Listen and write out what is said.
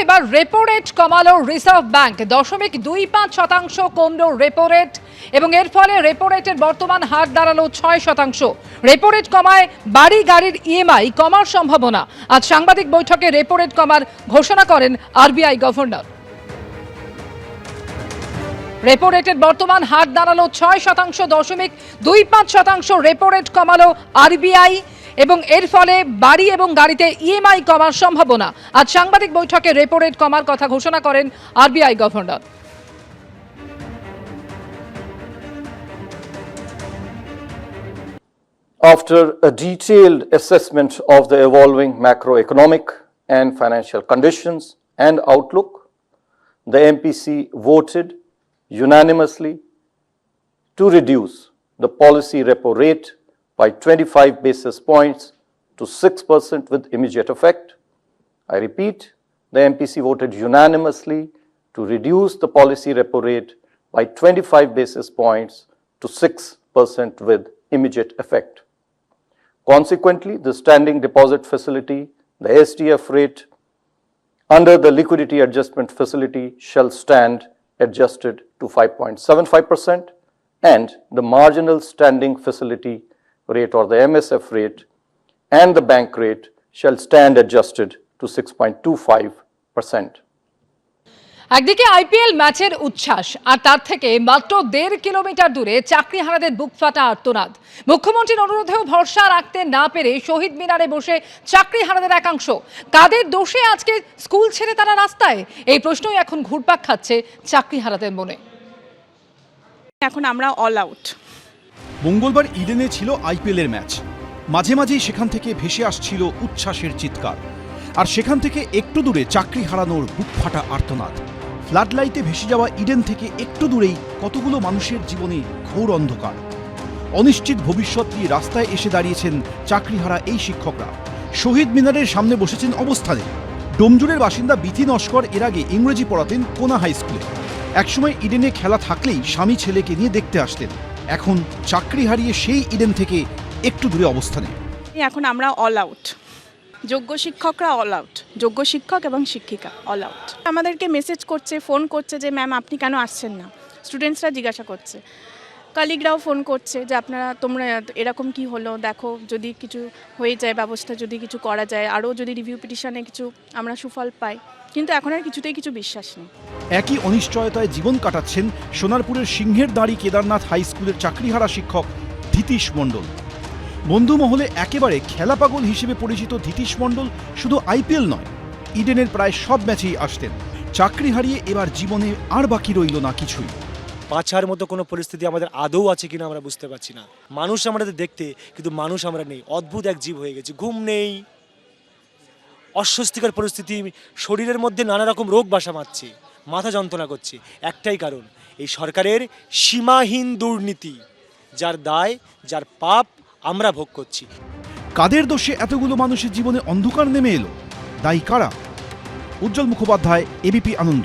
এবার repo rate কমালো reserve bank 0.25% কমলো repo rate এবং এর ফলে রেপো রেটের বর্তমান হার দাঁড়ালো 6%। রেপো রেট কমায় বাড়ি গাড়ির ইএমআই কমার সম্ভাবনা। আজ সাংবাদিক বৈঠকে রেপো রেট কমার ঘোষণা করেন আরবিআই গভর্নর। রেপো রেটের বর্তমান হার দাঁড়ালো 6%, 0.25% রেপো রেট কমালো আরবিআই এবং এর ফলে বাড়ি এবং গাড়িতে ইএমআই কমার সম্ভাবনা। আজ সাংবাদিক বৈঠকে রেপো রেট কমার কথা ঘোষণা করেন RBI governor. After a detailed assessment of the evolving macroeconomic and financial conditions and outlook, the MPC voted unanimously to reduce the policy repo rate by 25 basis points to 6% with immediate effect. I repeat, the MPC voted unanimously to reduce the policy repo rate by 25 basis points to 6% with immediate effect. Consequently, the standing deposit facility, the SDF rate, under the liquidity adjustment facility shall stand adjusted to 5.75%, and the marginal standing facility rate or the MSF rate and the bank rate shall stand adjusted to 6.25%. একদিকে IPL ম্যাচের উচ্ছ্বাস আর তার থেকে মাত্র 1.5 kilometre দূরে চাকরিহারাদের বুক ফাটা আর্তনাদ। মুখ্যমন্ত্রীর অনুরোধেও ভরসা রাখতে না পেরে শহীদ মিনারে বসে চাকরিহারাদের একাংশ। কাদের দোষে আজকে স্কুল ছেড়ে তারা রাস্তায়? এই প্রশ্নই এখন ঘুরপাক খাচ্ছে চাকরিহারাদের মনে। এখন আমরা অল আউট। মঙ্গলবার ইডেনে ছিল আইপিএলের ম্যাচ। মাঝে মাঝেই সেখান থেকে ভেসে আসছিল উচ্ছ্বাসের চিৎকার, আর সেখান থেকে একটু দূরে চাকরি হারানোর বুক ফাটা আর্তনাদ। ফ্লাড লাইটে ভেসে যাওয়া ইডেন থেকে একটু দূরেই কতগুলো মানুষের জীবনে ঘোর অন্ধকার। অনিশ্চিত ভবিষ্যৎ নিয়ে রাস্তায় এসে দাঁড়িয়েছেন চাকরিহারা এই শিক্ষকরা। শহীদ মিনারের সামনে বসেছেন অবস্থানে। ডোমজুরের বাসিন্দা বিথি নস্কর এর আগে ইংরেজি পড়াতেন কোনা হাই স্কুলে। একসময় ইডেনে খেলা থাকলেই স্বামী ছেলেকে নিয়ে দেখতে আসতেন। এখন চাকরি হারিয়ে সেই ইডেন থেকে একটু দূরে অবস্থানে। এখন আমরা অল আউট। যোগ্য শিক্ষকরা অল আউট, যোগ্য শিক্ষক এবং শিক্ষিকা অল আউট। আমাদেরকে মেসেজ করছে, ফোন করছে যে ম্যাম আপনি কেন আসছেন না। স্টুডেন্টসরা জিজ্ঞাসা করছে, কলিগরাও ফোন করছে যে তোমরা এরকম কি হলো, দেখো যদি কিছু হয়ে যায়, ব্যবস্থা যদি কিছু করা যায়, আরও যদি রিভিউ পিটিশনে কিছু আমরা সুফল পাই। কিন্তু এখন আর কিছুতেই কিছু বিশ্বাস নেই। একই অনিশ্চয়তায় জীবন কাটাচ্ছেন সোনারপুরের সিংহের দাঁড়ি কেদারনাথ হাই স্কুলের চাকরিহারা শিক্ষক ধীতিশ মণ্ডল। বন্ধু মহলে একেবারে খেলা পাগল হিসেবে পরিচিত ধীতিশ মণ্ডল শুধু আইপিএল নয়, ইডেনের প্রায় সব ম্যাচেই আসতেন। চাকরি হারিয়ে এবার জীবনে আর বাকি রইল না কিছুই। বাঁচার মতো কোনো পরিস্থিতি আমাদের আদৌ আছে কিনা আমরা বুঝতে পারছি না। মানুষ আমাদের দেখতে, কিন্তু মানুষ আমরা নেই। অদ্ভুত এক জীব হয়ে গেছে। ঘুম নেই, অস্বস্তিকর পরিস্থিতি, শরীরের মধ্যে নানা রকম রোগ বাসা বাঁধছে, মাথা যন্ত্রণা করছে। একটাই কারণ, এই সরকারের সীমাহীন দুর্নীতি, যার দায়, যার পাপ আমরা ভোগ করছি। কাদের দোষে এতগুলো মানুষের জীবনে অন্ধকার নেমে এলো? দায়ী কারা? উজ্জ্বল মুখোপাধ্যায়, এবিপি আনন্দ।